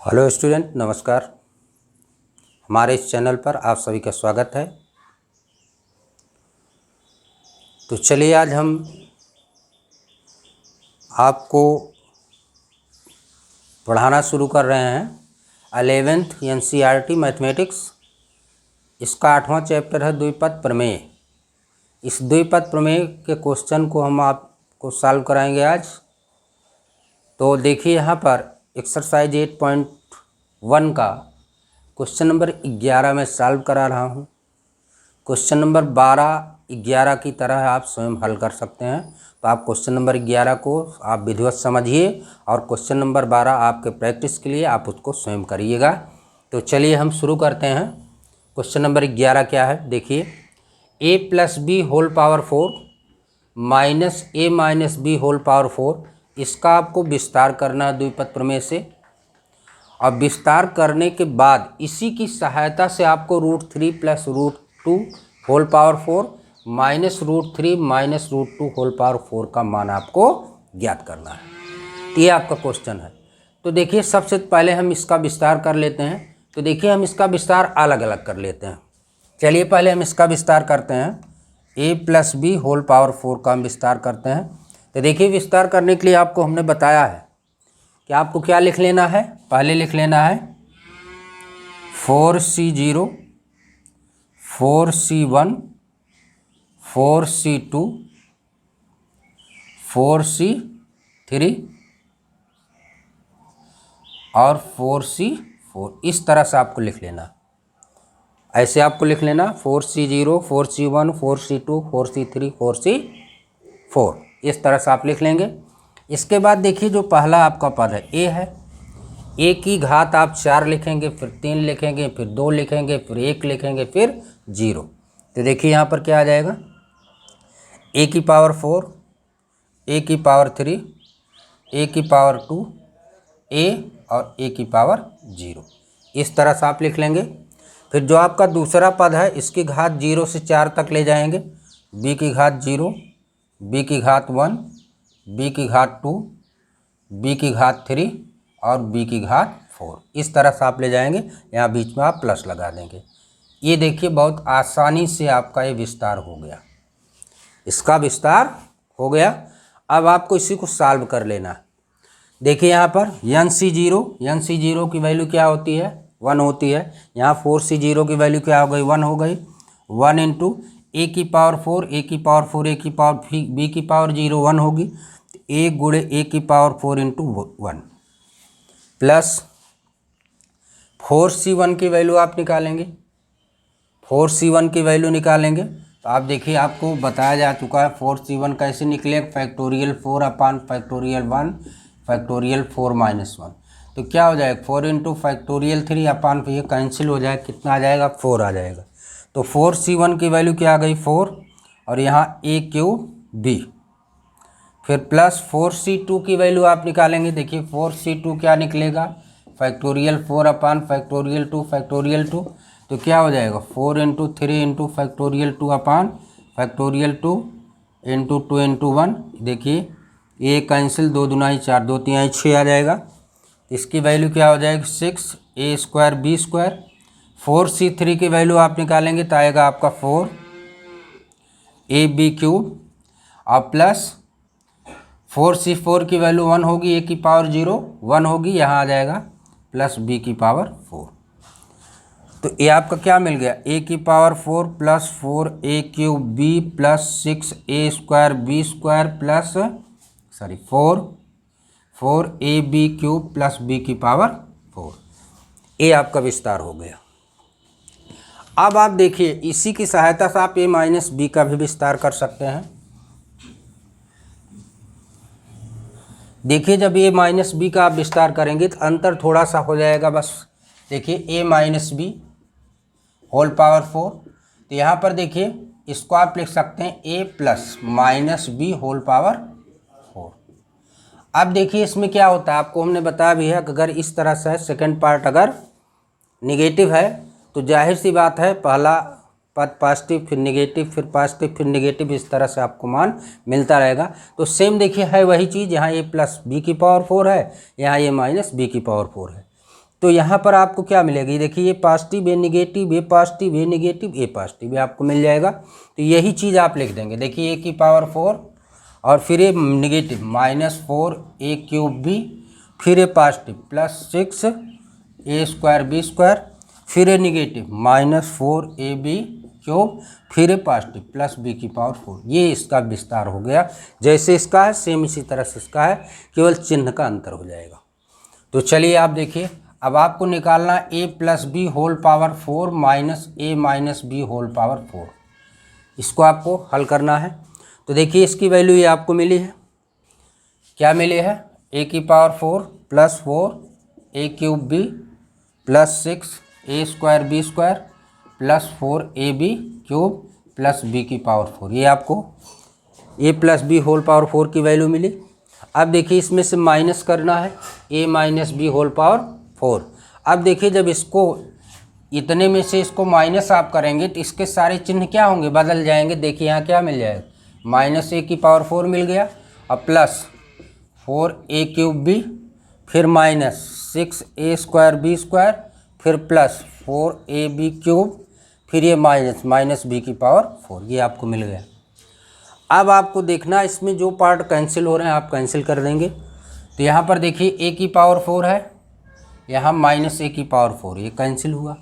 Hello student, नमस्कार। हमारे इस चैनल पर आप सभी का स्वागत है। तो चलिए आज हम आपको पढ़ाना शुरू कर रहे हैं 11th NCERT मैथमेटिक्स। इसका 8वां चैप्टर है द्विपद प्रमेय। इस द्विपद प्रमेय के क्वेश्चन को हम आपको सॉल्व कराएंगे आज। तो देखिए यहाँ पर एक्सरसाइज 8.1 का क्वेश्चन नंबर 11 में सॉल्व करा रहा हूँ। क्वेश्चन नंबर 12, 11 की तरह आप स्वयं हल कर सकते हैं। तो आप क्वेश्चन नंबर 11 को आप विधिवत समझिए और क्वेश्चन नंबर 12 आपके प्रैक्टिस के लिए आप उसको स्वयं करिएगा। तो चलिए हम शुरू करते हैं। क्वेश्चन नंबर 11 क्या है, देखिए। a + b whole power 4 minus a minus B whole power 4, इसका आपको विस्तार करना है द्विपद प्रमेय से। और विस्तार करने के बाद इसी की सहायता से आपको √3 + √2 whole power 4 minus √3 minus √2 whole power 4 का मान आपको ज्ञात करना है। तो ये आपका क्वेश्चन है। तो देखिए सबसे पहले हम इसका विस्तार कर लेते हैं। तो देखिए हम इसका विस्तार अलग अलग कर लेते हैं। चलिए पहले हम इसका विस्तार करते हैं। a + b होल पावर 4 का हम विस्तार करते हैं। तो देखिए विस्तार करने के लिए आपको हमने बताया है कि आपको क्या लिख लेना है। पहले लिख लेना है 4c0 4c1 4c2 4c3 और 4c4। इस तरह से आपको लिख लेना। ऐसे आपको लिख लेना 4c0 4c1 4c2 4c3 4c4। इस तरह से आप लिख लेंगे। इसके बाद देखिए जो पहला आपका पद है a है। a की घात आप 4 लिखेंगे, फिर 3 लिखेंगे, फिर 2 लिखेंगे, फिर 1 लिखेंगे, फिर 0। तो देखिए यहाँ पर क्या आ जाएगा, a की पावर 4, a की पावर 3, a की पावर 2, a और a की पावर 0। इस तरह से आप लिख लेंगे। फिर जो आपका दूसरा पद है इसकी घात 0 से 4 तक ले जाएंगे। b की घात 0, b की घात 1, b की घात 2, b की घात 3 और b की घात 4। इस तरह से आप ले जाएंगे। यहाँ बीच में आप प्लस लगा देंगे। ये देखिए बहुत आसानी से आपका ये विस्तार हो गया। इसका विस्तार हो गया। अब आपको इसी को सॉल्व कर लेना है। देखिए यहाँ पर NC0 की वैल्यू क्या होती है, 1 होती है। यहाँ 4C0 की वैल्यू क्या हो गई, 1 हो गई। 1 × a की पावर 4, a की पावर 4, a की पावर b की पावर 0, 1 होगी। a गुणे a की पावर 4 × 1 प्लस 4C1 की वैल्यू आप निकालेंगे। 4C1 की वैल्यू निकालेंगे तो आप देखिए आपको बताया जा चुका है 4C1 कैसे निकले, फैक्टोरियल 4 अपान फैक्टोरियल 1 फैक्टोरियल 4 - 1। तो क्या हो जाएगा 4 × फैक्टोरियल 3 अपान, ये कैंसिल हो जाएगा, कितना आ जाएगा 4 आ जाएगा। तो 4C1 की वैल्यू क्या आ गई 4 और यहाँ a³ फिर प्लस 4C2 की वैल्यू आप निकालेंगे। देखिए 4C2 क्या निकलेगा, फैक्टोरियल 4 अपान फैक्टोरियल 2 फैक्टोरियल 2। तो क्या हो जाएगा 4 × 3 × फैक्टोरियल 2 अपान फैक्टोरियल 2 × 2 × 1। देखिए ये कैंसिल, 2 दूनाई 4, 2 तिहाई 6 आ जाएगा। इसकी वैल्यू क्या हो जाएगी 6 a² b²। 4C3 की वैल्यू आप निकालेंगे तो आएगा आपका 4 ab³ और प्लस 4C4 की वैल्यू 1 होगी, a की पावर 0 1 होगी, यहाँ आ जाएगा प्लस b की पावर 4। तो ये आपका क्या मिल गया, a की power 4 plus 4a³ b plus 6a² b² plus 4ab³ plus b की पावर 4। ये आपका विस्तार हो गया। अब आप देखिए इसी की सहायता से आप a माइनस b का भी विस्तार कर सकते हैं। देखिए जब a माइनस बी का आप विस्तार करेंगे तो अंतर थोड़ा सा हो जाएगा बस। देखिए a minus B whole power 4। तो यहाँ पर देखिए इसको आप लिख सकते हैं a plus minus B whole power 4। अब देखिए इसमें क्या होता है, आपको हमने बताया भी है कि अगर इस तरह से सेकंड पार्ट अगर निगेटिव है तो जाहिर सी बात है पहला पद पॉजिटिव फिर निगेटिव फिर पॉजिटिव फिर निगेटिव, इस तरह से आपको मान मिलता रहेगा। तो सेम देखिए है वही चीज़, यहाँ a + b की पावर 4 है, यहाँ a - b की पावर 4 है। तो यहाँ पर आपको क्या मिलेगा, ये देखिए ये पॉजिटिव, ये निगेटिव, ये पॉजिटिव, ये निगेटिव, ये पॉजिटिव, ये आपको मिल जाएगा। तो यही चीज़ आप लिख देंगे। देखिए a⁴ और फिर ये निगेटिव -4a³ फिर ये पॉजिटिव +6 a²b², फिर ये निगेटिव -4ab³ फिर ये पॉजिटिव +b⁴। ये इसका विस्तार हो गया। जैसे इसका है सेम इसी तरह से इसका है, केवल चिन्ह का अंतर हो जाएगा। तो चलिए आप देखिए, अब आपको निकालना a+b⁴ माइनस a - b⁴। इसको आपको हल करना है। तो देखिए इसकी वैल्यू ये आपको मिली है, क्या मिली है, a⁴ +4 a³ +6 a²b² +4ab³ b⁴। ये आपको a+b⁴ की वैल्यू मिली। अब देखिए इसमें से माइनस करना है a - b⁴। अब देखिए जब इसको इतने में से इसको माइनस आप करेंगे तो इसके सारे चिन्ह क्या होंगे, बदल जाएंगे। देखिए यहाँ क्या मिल जाएगा, -a⁴ मिल गया और +4a³b, फिर -6 a²b², फिर +4ab³, फिर ये माइनस b⁴, ये आपको मिल गया। अब आपको देखना इसमें जो पार्ट कैंसिल हो रहे हैं आप कैंसिल कर देंगे। तो यहाँ पर देखिए a⁴ है, यहाँ -a⁴, ये कैंसिल हुआ।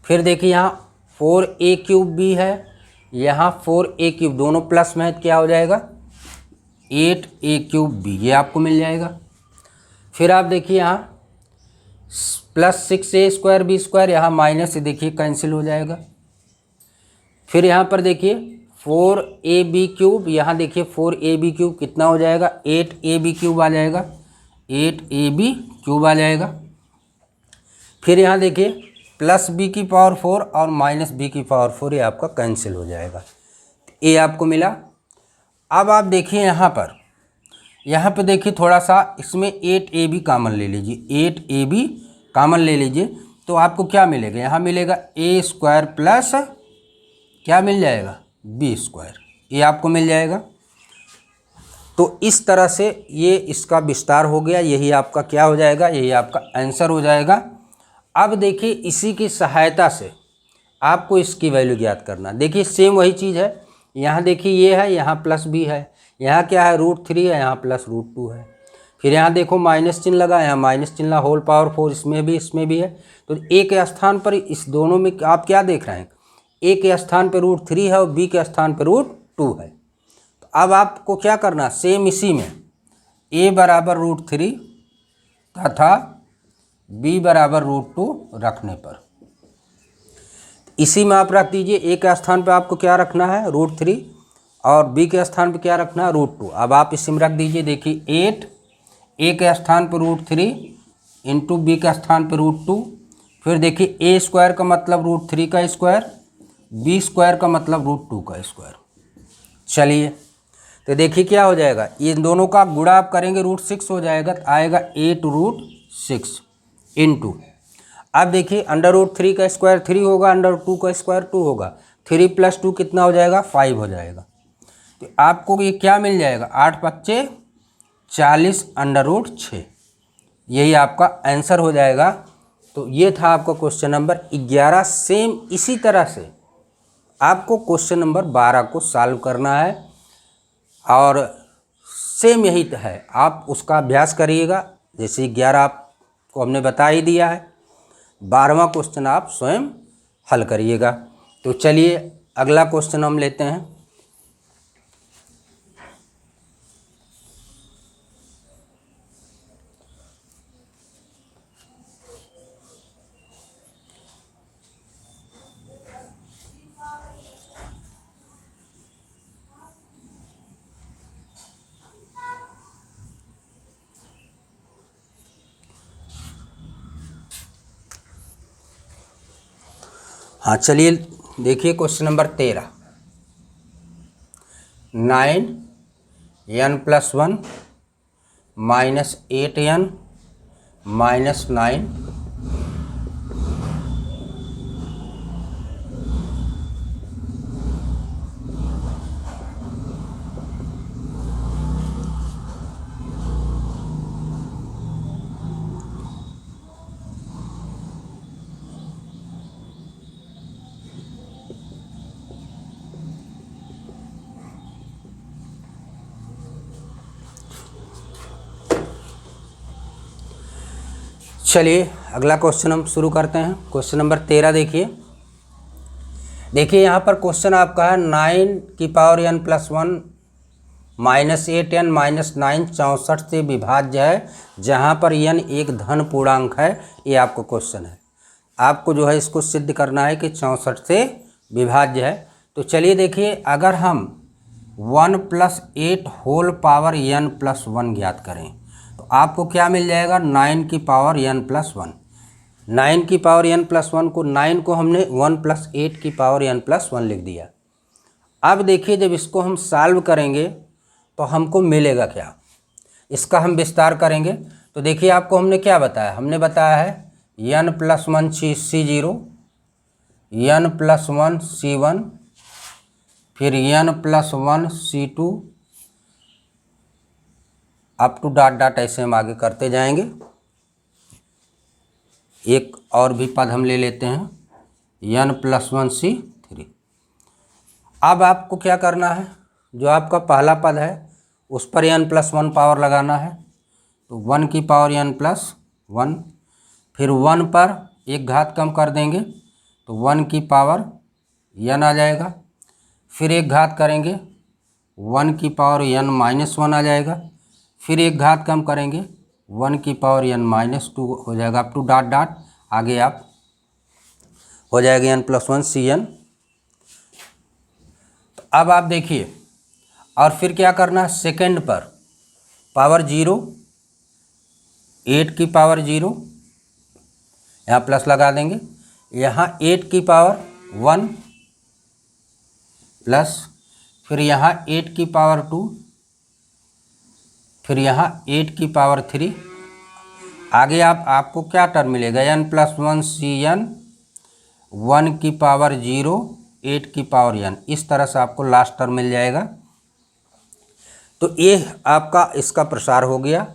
फिर देखिए यहाँ 4a³ है, यहाँ 4a³, दोनों प्लस में है तो क्या हो जाएगा 8a³, ये आपको मिल जाएगा। फिर आप देखिए यहाँ +6 a²b², यहाँ माइनस से देखिए कैंसिल हो जाएगा। फिर यहाँ पर देखिए 4ab³, यहाँ देखिए 4ab³ कितना हो जाएगा 8ab³ आ जाएगा, 8ab³ आ जाएगा। फिर यहाँ देखिए +b⁴ और -b⁴, ये आपका कैंसिल हो जाएगा। ये आपको मिला। अब आप देखिए यहाँ पे देखिए थोड़ा सा इसमें 8ab कॉमन ले लीजिए, 8ab कॉमन ले लीजिए तो आपको क्या मिलेगा, यहाँ मिलेगा a² प्लस क्या मिल जाएगा b², ये आपको मिल जाएगा। तो इस तरह से ये इसका विस्तार हो गया, यही आपका क्या हो जाएगा, यही आपका आंसर हो जाएगा। अब देखिए इसी की सहायता से आपको इसकी वैल्यू ज्ञात करना। देखिए सेम वही चीज़ है, यहाँ देखिए ये है, यहाँ +b है, यहाँ क्या है √3 है, यहाँ +√2 है। फिर यहाँ देखो माइनस चिन्ह लगा, यहाँ माइनस चिन्ह होल⁴ इसमें भी है। तो a के स्थान पर इस दोनों में आप क्या देख रहे हैं, a के स्थान पर √3 है और b के स्थान पर √2 है। तो अब आपको क्या करना, सेम इसी में a बराबर √3 तथा b बराबर √2 रखने पर, इसी में आप रख दीजिए। a के स्थान पर आपको क्या रखना है √3 और b के स्थान पर क्या रखना है √2। अब आप इसी में रख दीजिए। देखिए 8 a के स्थान पर √3 इंटू b के स्थान पर √2, फिर देखिए a² का मतलब √3 का स्क्वायर, b² का मतलब √2 का स्क्वायर। चलिए तो देखिए क्या हो जाएगा, इन दोनों का गुणा आप करेंगे √6 हो जाएगा, तो आएगा 8√6 इंटू, अब देखिए √3 का स्क्वायर 3 होगा, √2 का स्क्वायर 2 होगा, 3 + 2 कितना हो जाएगा 5 हो जाएगा। तो आपको ये क्या मिल जाएगा 8 × 5 = 40 √6, यही आपका आंसर हो जाएगा। तो ये था आपका क्वेश्चन नंबर 11। सेम इसी तरह से आपको क्वेश्चन नंबर 12 को सॉल्व करना है और सेम यही है, आप उसका अभ्यास करिएगा। जैसे 11 आपको हमने बता ही दिया है, 12वां क्वेश्चन आप स्वयं हल करिएगा। तो चलिए अगला क्वेश्चन हम लेते हैं। हाँ चलिए देखिए क्वेश्चन नंबर 13, 9n + 1 - 8n - 9 - चलिए अगला क्वेश्चन हम शुरू करते हैं। क्वेश्चन नंबर 13 देखिए यहाँ पर क्वेश्चन आपका है 9n+1 -8n -9 64 से विभाज्य है, जहाँ पर n एक धन पूर्णांक है। ये आपको क्वेश्चन है, आपको जो है इसको सिद्ध करना है कि 64 से विभाज्य है। तो चलिए देखिए, अगर हम 1 + 8 होल पावर n+1 ज्ञात करें तो आपको क्या मिल जाएगा, 9 की पावर n+1। 9 की पावर n+1 को 9 को हमने 1 + 8 की पावर n+1 लिख दिया। अब देखिए जब इसको हम सॉल्व करेंगे तो हमको मिलेगा क्या, इसका हम विस्तार करेंगे। तो देखिए आपको हमने क्या बताया, हमने बताया है n+1 C0, n+1 C1, फिर n+1 C2 up to dot dot, ऐसे हम आगे करते जाएंगे। एक और भी पद हम ले लेते हैं n+1 C3। अब आपको क्या करना है, जो आपका पहला पद है उस पर n+1 पावर लगाना है, तो 1 की पावर n+1, फिर 1 पर एक घात कम कर देंगे तो 1 की पावर n आ जाएगा, फिर एक घात करेंगे 1 की पावर n-1 आ जाएगा, फिर एक घात कम करेंगे 1 की पावर n-2 हो जाएगा, अप टू डॉट डॉट आगे आप हो जाएगा n+1 Cn। तो अब आप देखिए, और फिर क्या करना है, सेकेंड पर पावर 0, 8 की पावर 0, यहाँ प्लस लगा देंगे, यहाँ 8 की पावर 1 प्लस, फिर यहाँ 8 की पावर 2, फिर यहाँ 8 की पावर 3। आगे आपको क्या टर्म मिलेगा, n+1 Cn, 1 की पावर 0, 8 की पावर n, इस तरह से आपको लास्ट टर्म मिल जाएगा। तो ये आपका इसका प्रसार हो गया,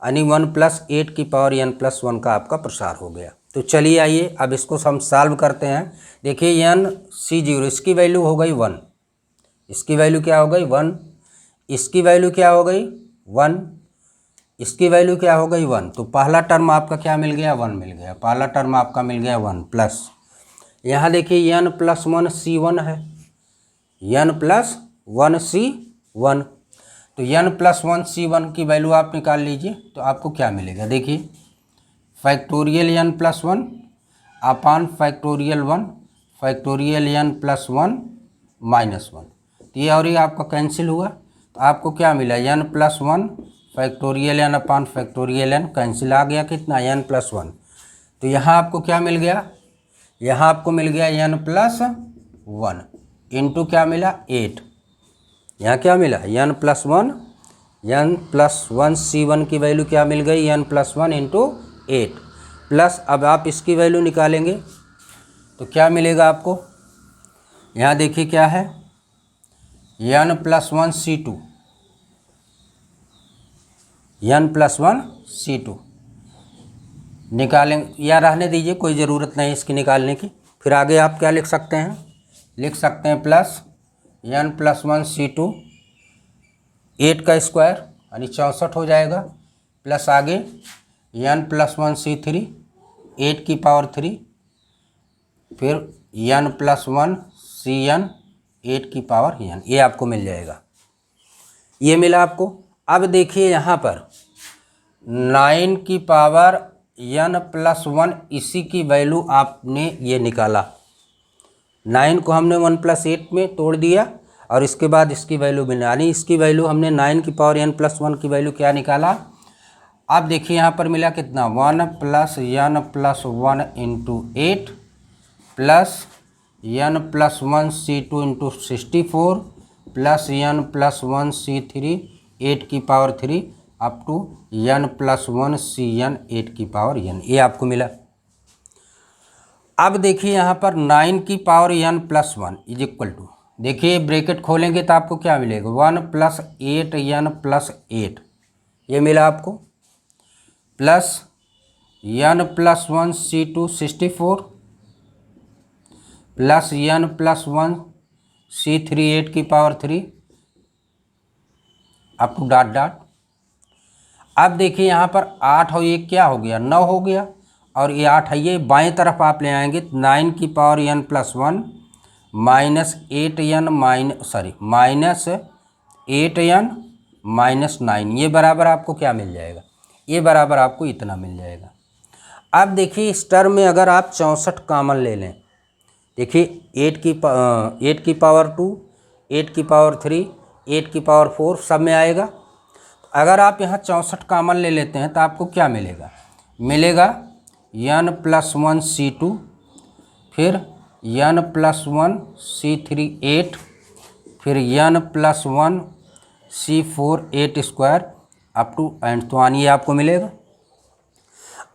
यानी 1 + 8 की पावर n+1 का आपका प्रसार हो गया। तो चलिए आइए अब इसको हम सॉल्व करते हैं। देखिए n C0 इसकी वैल्यू हो गई 1, इसकी वैल्यू क्या हो गई 1, इसकी वैल्यू क्या हो गई 1, इसकी वैल्यू क्या हो गई 1। तो पहला टर्म आपका क्या मिल गया, 1 मिल गया, पहला टर्म आपका मिल गया 1 प्लस, यहाँ देखिए n+1 C1 है, n+1 C1, तो n+1 C1 की वैल्यू आप निकाल लीजिए तो आपको क्या मिलेगा। देखिए फैक्टोरियल n+1 अपान फैक्टोरियल 1 फैक्टोरियल n+1 -1, तो ये और ये आपका कैंसिल हुआ, तो आपको क्या मिला n+1 फैक्टोरियल n अपान फैक्टोरियल n, कैंसिल आ गया कितना n+1। तो यहाँ आपको क्या मिल गया, यहाँ आपको मिल गया n+1 इंटू क्या मिला 8, यहाँ क्या मिला n+1 C1 की वैल्यू क्या मिल गई n+1 इंटू 8 प्लस, अब आप इसकी वैल्यू निकालेंगे तो क्या मिलेगा आपको, यहाँ देखिए क्या है n+1 C2, n+1 C2 निकालेंगे, या रहने दीजिए, कोई ज़रूरत नहीं इसकी निकालने की। फिर आगे आप क्या लिख सकते हैं, लिख सकते हैं प्लस n+1 C2, 8 का स्क्वायर यानी 64 हो जाएगा, प्लस आगे n+1 C3, 8 की पावर 3, फिर n+1 Cn, 8 की पावर n, ये आपको मिल जाएगा, ये मिला आपको। अब देखिए यहाँ पर 9 की पावर n+1, इसी की वैल्यू आपने ये निकाला, 9 को हमने 1 + 8 में तोड़ दिया और इसके बाद इसकी वैल्यू मिला, यानी इसकी वैल्यू हमने 9 की पावर n+1 की वैल्यू क्या निकाला। अब देखिए यहाँ पर मिला कितना 1 + n+1 into 8 plus n+1 C2 into 64 plus n+1 C3 8 की power 3 up to n+1 Cn 8 की पावर n, ये आपको मिला। अब देखिए यहाँ पर 9 की power n+1 is equal to, देखिए ब्रैकेट खोलेंगे तो आपको क्या मिलेगा 1 + 8n+8, ये मिला आपको, plus n+1 C2 64 plus n+1 C3 8 की power 3 up to dot dot. अब देखिए यहाँ पर 8 और 1 क्या हो गया, 9 हो गया, और ये 8 है, ये बाएं तरफ आप ले आएंगे 9 की power n plus 1 minus 8n minus 8n minus 9, ये बराबर आपको क्या मिल जाएगा, ये बराबर आपको इतना मिल जाएगा। अब देखिए इस टर्म में अगर आप 64 कॉमन ले लें, देखिए 8 की पावर 2, 8 की पावर 3, 8 की पावर 4 सब में आएगा। अगर आप यहाँ 64 कॉमन ले लेते हैं तो आपको क्या मिलेगा n प्लस 1 C2, फिर n प्लस 1 C3 8, फिर n plus 1 C4 8 square up to and so on, ये आपको मिलेगा।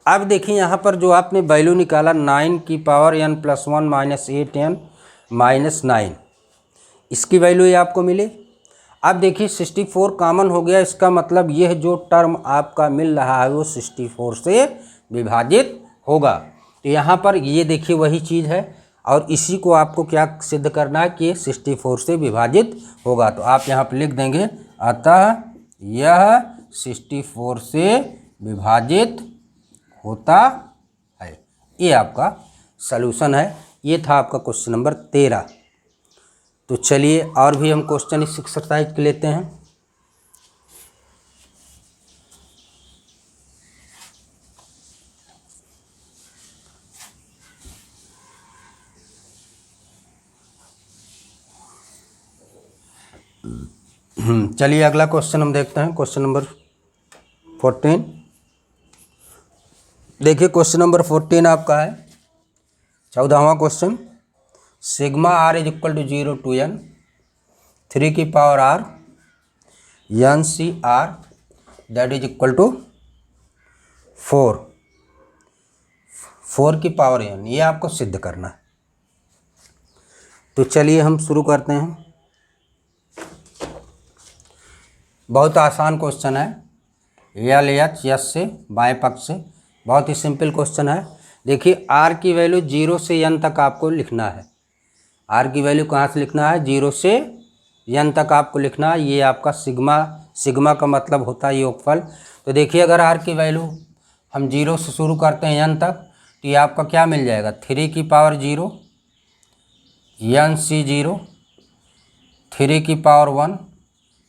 अब देखिए यहाँ पर जो आपने वैल्यू निकाला 9 की power n plus 1 minus 8n minus 9, इसकी वैल्यू ये आपको मिले। अब देखिए 64 कॉमन हो गया, इसका मतलब यह जो टर्म आपका मिल रहा है वो 64 से विभाजित होगा। तो यहाँ पर ये देखिए वही चीज़ है, और इसी को आपको क्या सिद्ध करना है कि 64 से विभाजित होगा। तो आप यहाँ पर लिख देंगे अतः यह 64 से विभाजित होता है। ये आपका सलूशन है। ये था आपका क्वेश्चन नंबर 13। तो चलिए और भी हम क्वेश्चन इस एक्सरसाइज के लेते हैं। चलिए अगला क्वेश्चन हम देखते हैं, क्वेश्चन नंबर 14। देखिए क्वेश्चन नंबर 14 आपका है 14वां question. Sigma r is equal to 0 to n 3 की power r n c r that is equal to 4 की पावर n, ये आपको सिद्ध करना है। तो चलिए हम शुरू करते हैं। बहुत आसान क्वेश्चन है, LHS से बाएं पक्ष से, बहुत ही सिंपल क्वेश्चन है। देखिए r की वैल्यू 0 से n तक आपको लिखना है। r की वैल्यू कहाँ से लिखना है, 0 से n तक आपको लिखना है। ये आपका सिग्मा का मतलब होता है योगफल। तो देखिए अगर r की वैल्यू हम 0 से शुरू करते हैं n तक, तो ये आपका क्या मिल जाएगा, 3 की पावर 0 NC0, 3 की पावर 1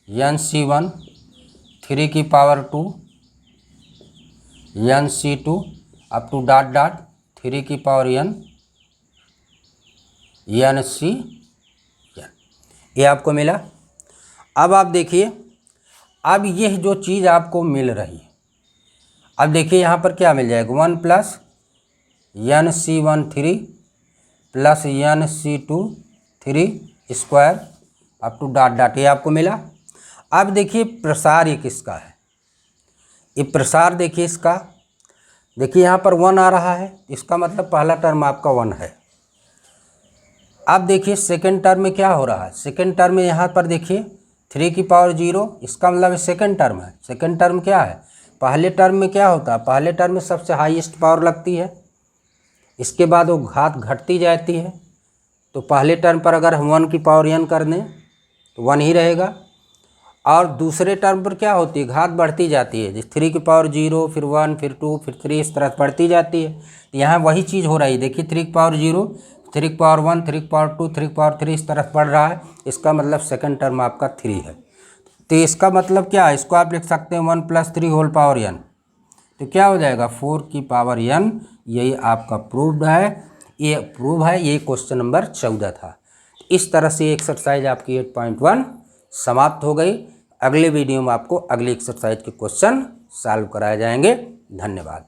NC1, 3 की power 2 NC2 up to dot dot 3 की पावर n NCn, ये आपको मिला। अब आप देखिए, अब यह जो चीज़ आपको मिल रही है, अब देखिए यहाँ पर क्या मिल जाएगा, 1 plus NC1 3 plus NC2 3 square up to dot dot, ये आपको मिला। अब देखिए प्रसार ये किसका है, ये प्रसार देखिए इसका, देखिए यहाँ पर 1 आ रहा है, इसका मतलब पहला टर्म आपका 1 है। अब देखिए सेकंड टर्म में क्या हो रहा है, सेकंड टर्म में यहाँ पर देखिए 3 की पावर 0, इसका मतलब सेकंड टर्म है। सेकंड टर्म क्या है, पहले टर्म में क्या होता है, पहले टर्म में सबसे हाईएस्ट पावर लगती है, इसके बाद वो घात घटती जाती है। तो पहले टर्म पर अगर हम 1 की पावर n कर दें तो 1 ही रहेगा, और दूसरे टर्म पर क्या होती है, घात बढ़ती जाती है, जैसे 3 की पावर 0, फिर 1, फिर 2, फिर 3, इस तरह बढ़ती जाती है। तो यहाँ वही चीज़ हो रही है, देखिए 3 की पावर 0, 3 की पावर 1, 3 की पावर 2, 3 की पावर 3, इस तरह बढ़ रहा है। इसका मतलब सेकंड टर्म आपका 3 है। तो इसका मतलब क्या है, इसको आप लिख सकते हैं 1 प्लस 3 होल पावर n, तो क्या हो जाएगा 4 की पावर n। यही आपका प्रूव्ड है, ये प्रूव है। ये क्वेश्चन नंबर 14 था। इस तरह से एक्सरसाइज आपकी 8.1 समाप्त हो गई। अगले वीडियो में आपको अगली एक्सरसाइज के क्वेश्चन सॉल्व कराए जाएंगे। धन्यवाद।